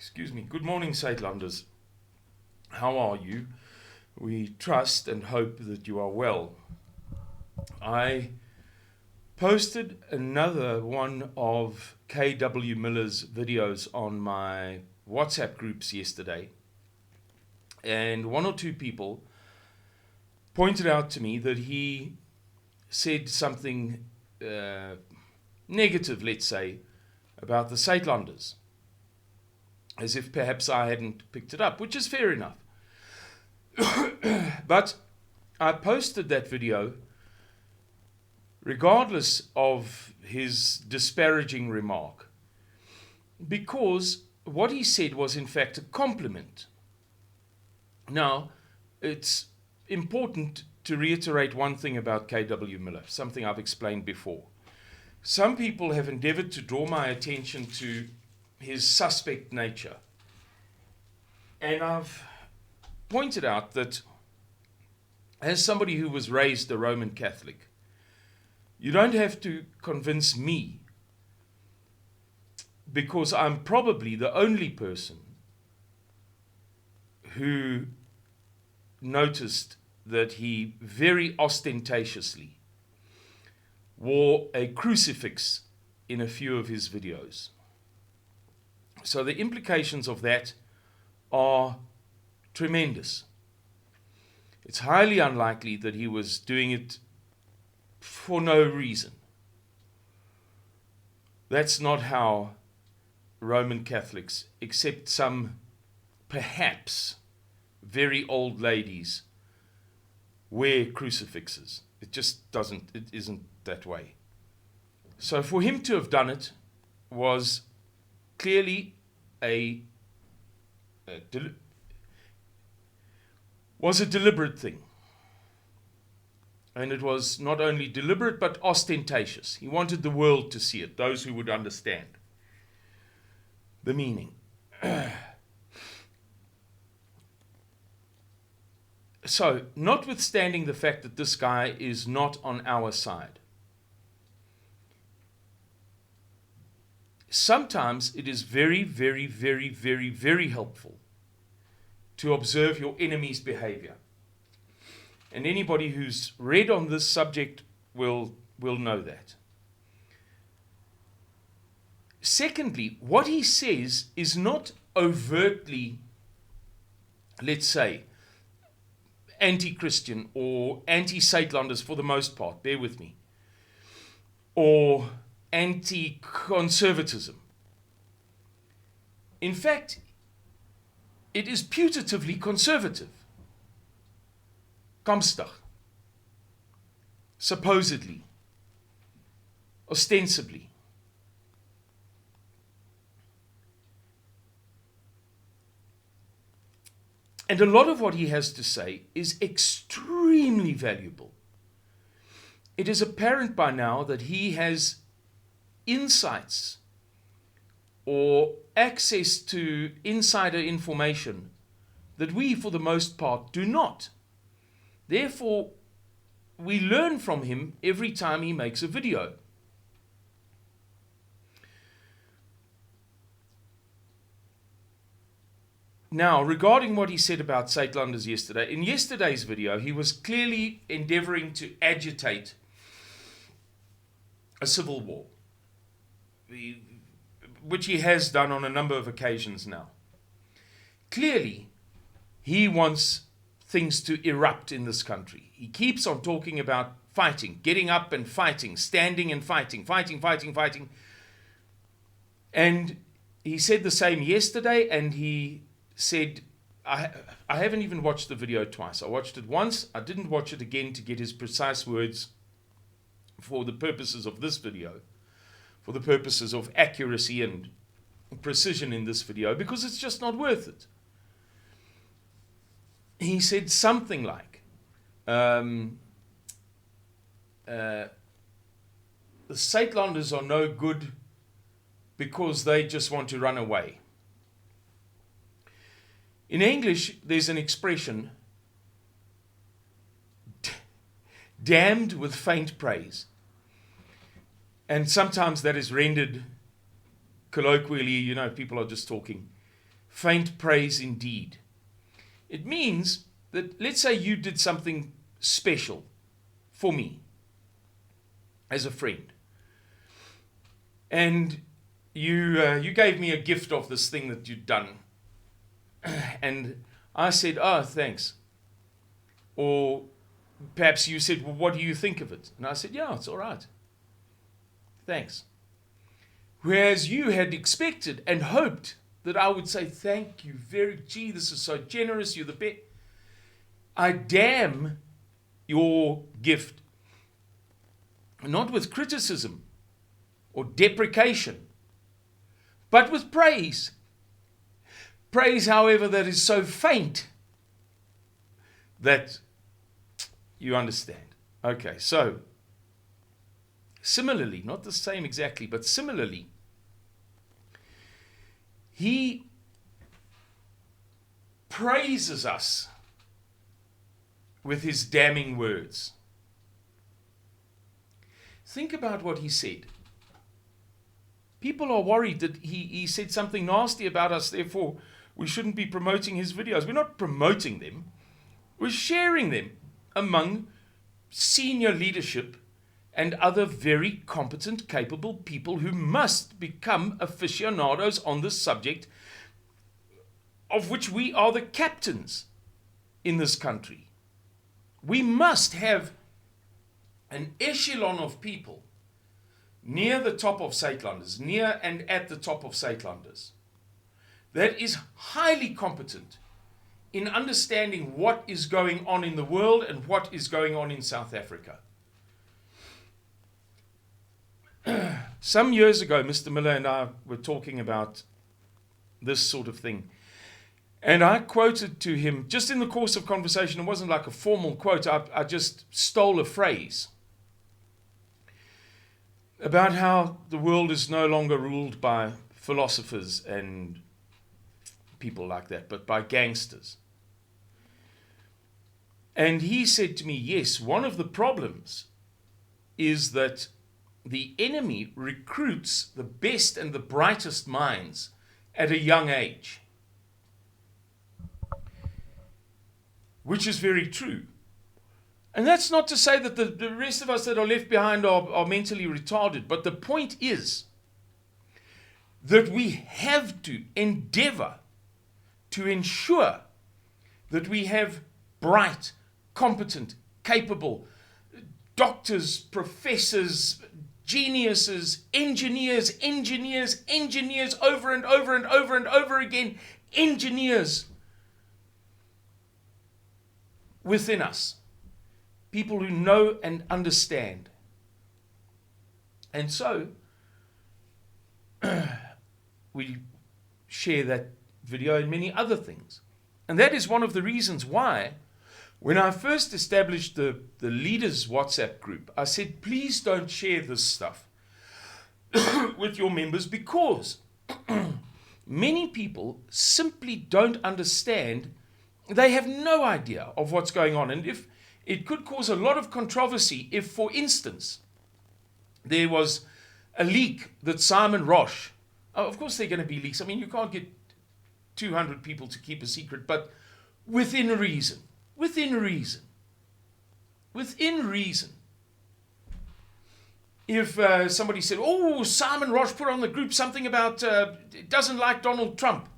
Excuse me. Good morning, Saitlanders. How are you? We trust and hope that you are well. I posted another one of K.W. Miller's videos on my WhatsApp groups yesterday, and one or two people pointed out to me that he said something negative, let's say, about the Saitlanders, as if perhaps I hadn't picked it up, which is fair enough. But I posted that video regardless of his disparaging remark, because what he said was in fact a compliment. Now, it's important to reiterate one thing about K.W. Miller, something I've explained before. Some people have endeavored to draw my attention to his suspect nature. And I've pointed out that as somebody who was raised a Roman Catholic, you don't have to convince me, because I'm probably the only person who noticed that he very ostentatiously wore a crucifix in a few of his videos. So the implications of that are tremendous. It's highly unlikely that he was doing it for no reason. That's not how Roman Catholics, except some perhaps very old ladies, wear crucifixes. It isn't that way. So for him to have done it was clearly a deliberate thing. And it was not only deliberate, but ostentatious. He wanted the world to see it, those who would understand the meaning. So, notwithstanding the fact that this guy is not on our side, sometimes it is very, very, very, very, very helpful to observe your enemy's behavior. And anybody who's read on this subject will know that. Secondly, what he says is not overtly, let's say, anti-Christian or anti-Saitlanders for the most part, bear with me, or anti-conservatism. In fact, it is putatively conservative. Kamstig. Supposedly. Ostensibly. And a lot of what he has to say is extremely valuable. It is apparent by now that he has insights or access to insider information that we, for the most part, do not. Therefore, we learn from him every time he makes a video. Now, regarding what he said about Saitlanders yesterday, in yesterday's video, he was clearly endeavoring to agitate a civil war, which he has done on a number of occasions now. Clearly, he wants things to erupt in this country. He keeps on talking about fighting, getting up and fighting, standing and fighting. And he said the same yesterday, and he said, I haven't even watched the video twice. I watched it once. I didn't watch it again to get his precise words for the purposes of this video, for the purposes of accuracy and precision in this video, because it's just not worth it. He said something like, the Saitlanders are no good because they just want to run away. In English, there's an expression, damned with faint praise. And sometimes that is rendered colloquially, people are just talking. faint praise indeed. It means that, let's say you did something special for me as a friend, and you gave me a gift of this thing that you'd done, and I said, "Oh, thanks." Or perhaps you said, "Well, what do you think of it?" And I said, "Yeah, it's all right. Thanks." Whereas you had expected and hoped that I would say, "Thank you gee, this is so generous, you're the best." I damn your gift, not with criticism or deprecation, but with praise. Praise, however, that is so faint that you understand. Okay, so similarly, not the same exactly, but similarly, he praises us with his damning words. Think about what he said. People are worried that he said something nasty about us, therefore we shouldn't be promoting his videos. We're not promoting them. We're sharing them among senior leadership and other very competent, capable people who must become aficionados on this subject, of which we are the captains in this country. We must have an echelon of people near the top of Saatlanders, near and at the top of Saatlanders, that is highly competent in understanding what is going on in the world and what is going on in South Africa. Some years ago, Mr. Miller and I were talking about this sort of thing. And I quoted to him, just in the course of conversation, it wasn't like a formal quote, I just stole a phrase about how the world is no longer ruled by philosophers and people like that, but by gangsters. And he said to me, yes, one of the problems is that the enemy recruits the best and the brightest minds at a young age. Which is very true. And that's not to say that the rest of us that are left behind are mentally retarded, but the point is that we have to endeavor to ensure that we have bright, competent, capable doctors, professors, geniuses, engineers, over and over and over and over again, engineers within us. People who know and understand. And so, we share that video and many other things. And that is one of the reasons why, when I first established the leaders WhatsApp group, I said, please don't share this stuff with your members, because many people simply don't understand. They have no idea of what's going on. And if it could cause a lot of controversy if, for instance, there was a leak that Simon Roche, of course there are going to be leaks. I mean, you can't get 200 people to keep a secret, but within reason. If somebody said, oh, Simon Roche put on the group something about doesn't like Donald Trump.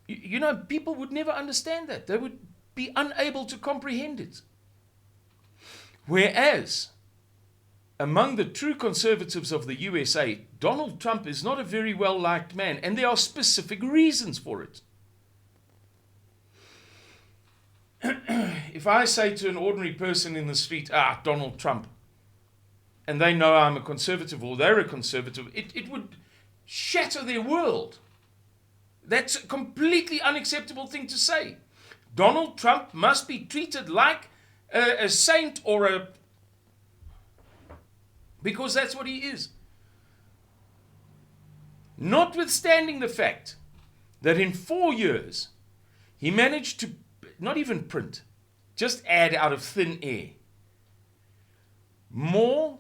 You know, people would never understand that. They would be unable to comprehend it. Whereas, among the true conservatives of the USA, Donald Trump is not a very well-liked man, and there are specific reasons for it. If I say to an ordinary person in the street, Donald Trump, and they know I'm a conservative or they're a conservative, it would shatter their world. That's a completely unacceptable thing to say. Donald Trump must be treated like a saint or because that's what he is. Notwithstanding the fact that in 4 years, he managed to not even print, just add out of thin air, more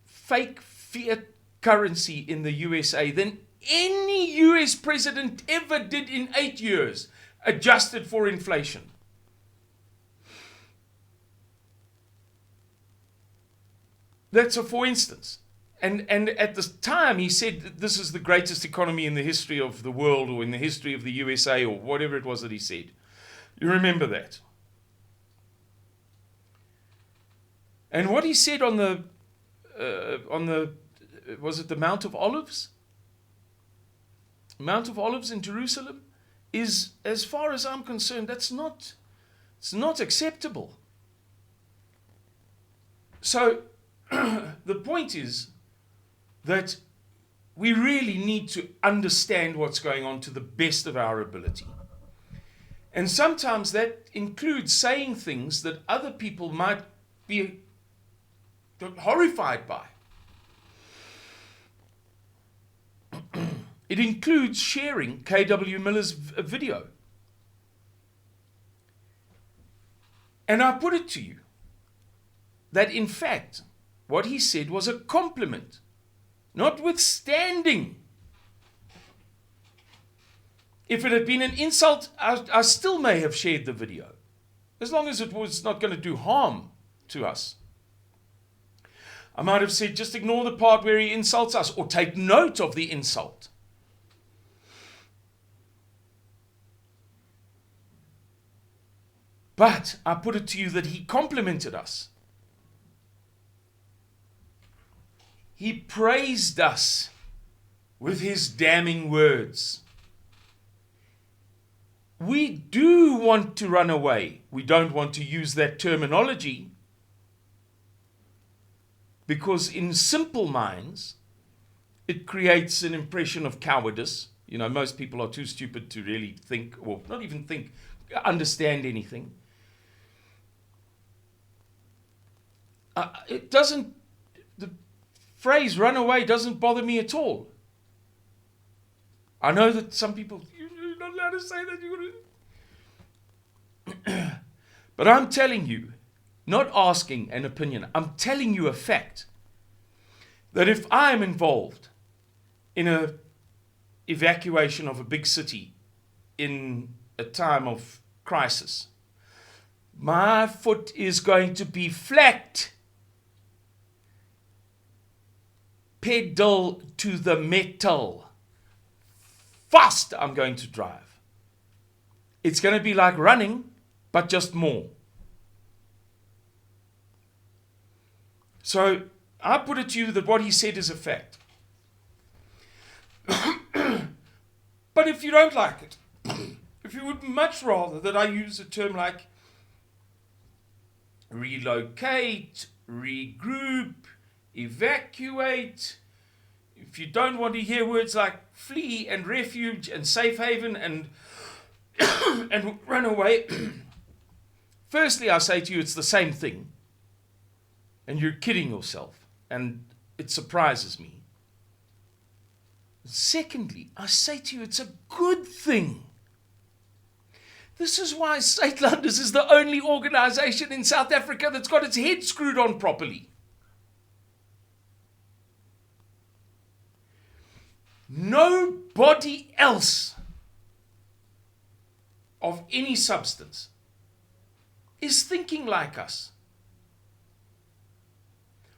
fake fiat currency in the USA than any US president ever did in 8 years, adjusted for inflation. That's a for instance. And at the time he said that this is the greatest economy in the history of the world, or in the history of the USA, or whatever it was that he said. You remember that. And what he said on the was it the Mount of Olives? Mount of Olives in Jerusalem is, as far as I'm concerned, it's not acceptable. So the point is that we really need to understand what's going on to the best of our ability. And sometimes that includes saying things that other people might be horrified by. It includes sharing K.W. Miller's video. And I put it to you that in fact, what he said was a compliment, notwithstanding. If it had been an insult, I still may have shared the video, as long as it was not going to do harm to us. I might have said, just ignore the part where he insults us, or take note of the insult. But I put it to you that he complimented us. He praised us with his damning words. We do want to run away. We don't want to use that terminology, because in simple minds, it creates an impression of cowardice. You know, most people are too stupid to really think, or not even think, understand anything. The phrase run away doesn't bother me at all. I know that some people, you're not allowed to say that. But I'm telling you, not asking an opinion, I'm telling you a fact, that if I'm involved in an evacuation of a big city in a time of crisis, my foot is going to be flat. Pedal to the metal. Fast I'm going to drive. It's going to be like running, but just more. So I put it to you that what he said is a fact. But if you don't like it, if you would much rather that I use a term like relocate, regroup, evacuate, if you don't want to hear words like flee and refuge and safe haven and and run away, firstly I say to you it's the same thing, and you're kidding yourself, and it surprises me. Secondly, I say to you it's a good thing. This is why Statelanders is the only organization in South Africa that's got its head screwed on properly. Nobody else of any substance is thinking like us.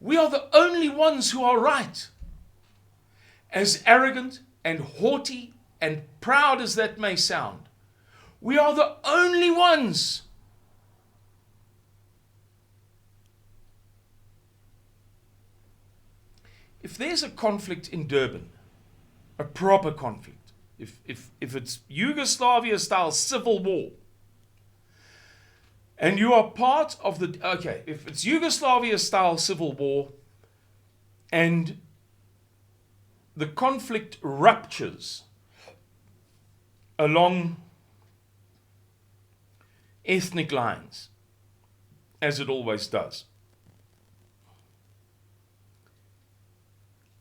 We are the only ones who are right. As arrogant and haughty and proud as that may sound, we are the only ones. If there's a conflict in Durban, a proper conflict, if it's Yugoslavia-style civil war, and you are part of the, okay, if it's Yugoslavia-style civil war, and the conflict ruptures along ethnic lines, as it always does,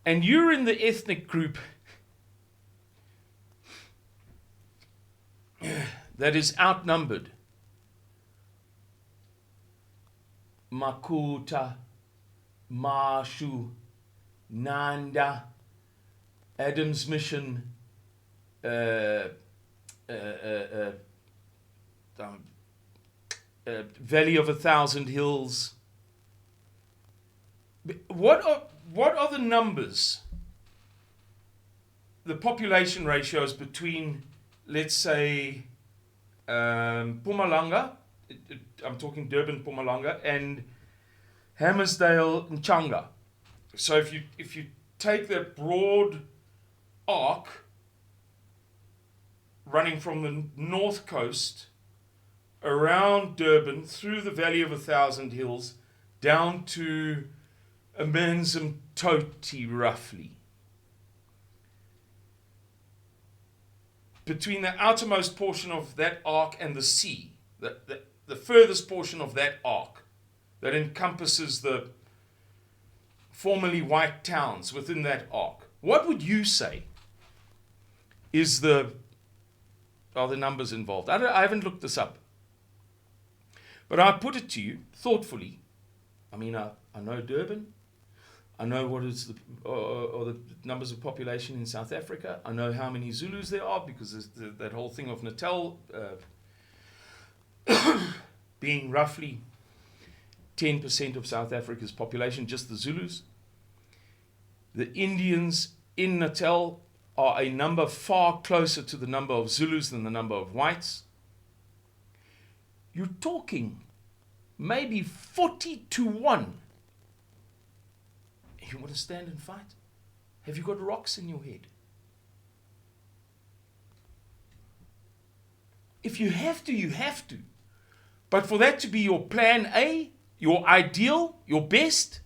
and you're in the ethnic group that is outnumbered, Makuta, Mashu, Nanda, Adam's Mission, uh, uh, uh, um, Valley of 1,000 Hills. What are the numbers, the population ratios between, let's say, Mpumalanga, I'm talking Durban, Mpumalanga, and Hammersdale, Nchanga? So if you take that broad arc running from the north coast around Durban through the Valley of 1,000 Hills down to Amanzimtoti, roughly, between the outermost portion of that arc and the sea, the furthest portion of that arc that encompasses the formerly white towns within that arc, what would you say are the numbers involved? I haven't looked this up, but I put it to you thoughtfully. I mean, I know Durban. I know what is the numbers of population in South Africa. I know how many Zulus there are, because there's that whole thing of Natal being roughly 10% of South Africa's population, just the Zulus. The Indians in Natal are a number far closer to the number of Zulus than the number of whites. You're talking maybe 40-1. You want to stand and fight? Have you got rocks in your head? If you have to, you have to. But for that to be your plan A, your ideal, your best,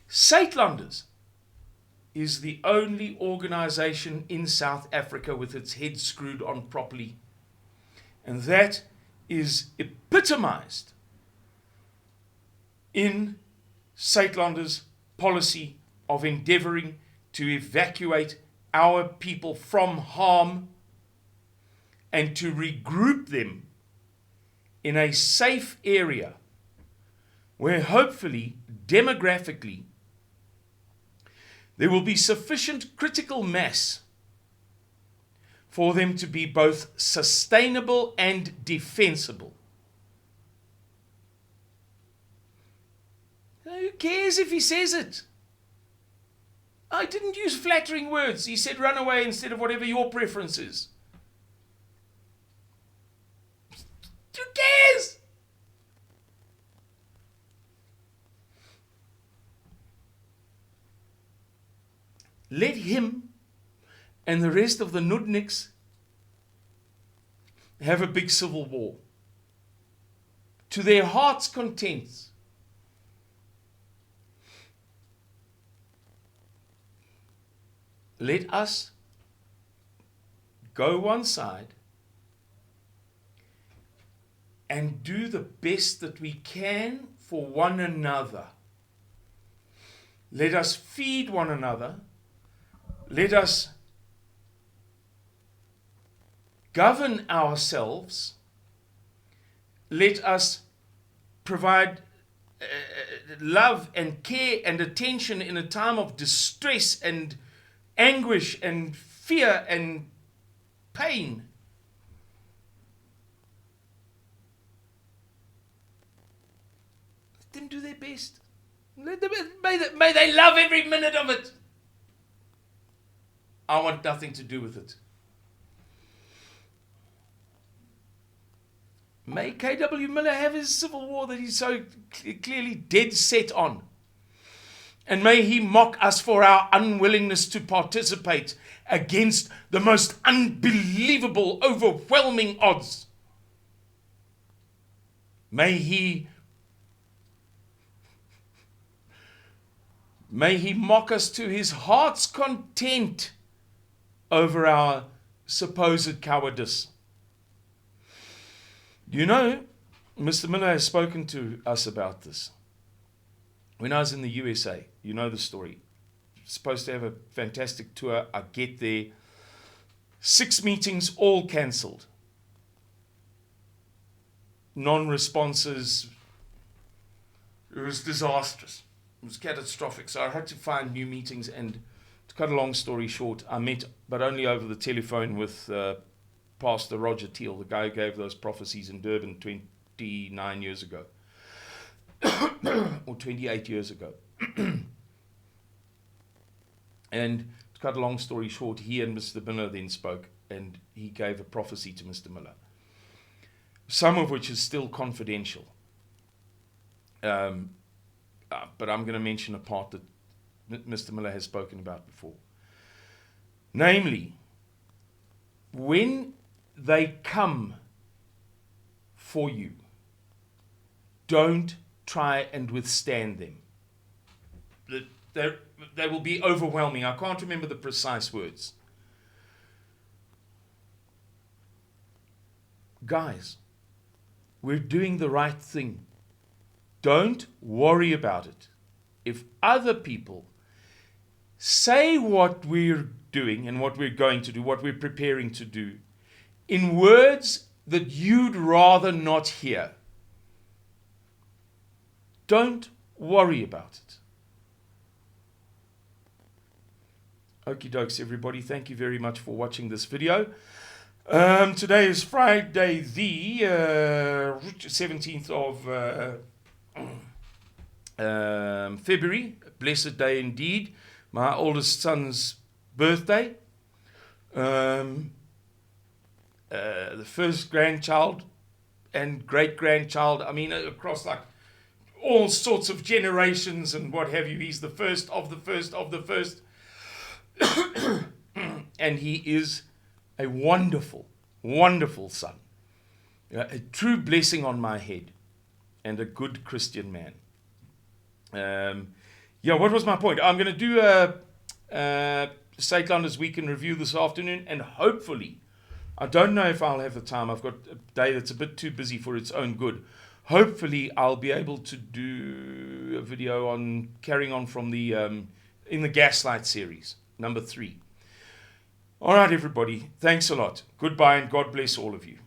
Suidlanders is the only organization in South Africa with its head screwed on properly. And that is epitomized in Suidlanders' policy of endeavoring to evacuate our people from harm and to regroup them in a safe area where hopefully, demographically, there will be sufficient critical mass for them to be both sustainable and defensible. Who cares if he says it? I didn't use flattering words. He said run away instead of whatever your preference is. Who cares? Let him and the rest of the nudniks have a big civil war to their heart's content. Let us go one side and do the best that we can for one another. Let us feed one another. Let us govern ourselves. Let us provide love and care and attention in a time of distress and anguish and fear and pain. Let them do their best. May they love every minute of it. I want nothing to do with it. May K.W. Miller have his civil war that he's so clearly dead set on. And may he mock us for our unwillingness to participate against the most unbelievable, overwhelming odds. May he mock us to his heart's content over our supposed cowardice. You know, Mr. Miller has spoken to us about this. When I was in the USA, you know the story. Supposed to have a fantastic tour. I get there. 6 meetings, all cancelled. non-responses. It was disastrous. It was catastrophic. So I had to find new meetings, and to cut a long story short, I met, but only over the telephone, with Pastor Roger Teal, the guy who gave those prophecies in Durban 29 years ago, or 28 years ago. And to cut a long story short, he and Mr. Miller then spoke, and he gave a prophecy to Mr. Miller, some of which is still confidential. But I'm going to mention a part that Mr. Miller has spoken about before. Namely, when they come for you, don't try and withstand them. They will be overwhelming. I can't remember the precise words. Guys, we're doing the right thing. Don't worry about it. If other people say what we're doing and what we're going to do, what we're preparing to do, in words that you'd rather not hear, don't worry about it. Okie dokes, everybody. Thank you very much for watching this video. Today is Friday, the 17th of February. A blessed day indeed. My oldest son's birthday. The first grandchild and great-grandchild. I mean, across like all sorts of generations and what have you. He's the first of the first of the first. And he is a wonderful, wonderful son. A true blessing on my head. And a good Christian man. What was my point? I'm going to do a Statelanders Week in Review this afternoon, and hopefully, I don't know if I'll have the time. I've got a day that's a bit too busy for its own good. Hopefully, I'll be able to do a video on carrying on from the in the Gaslight series, number 3. All right, everybody. Thanks a lot. Goodbye, and God bless all of you.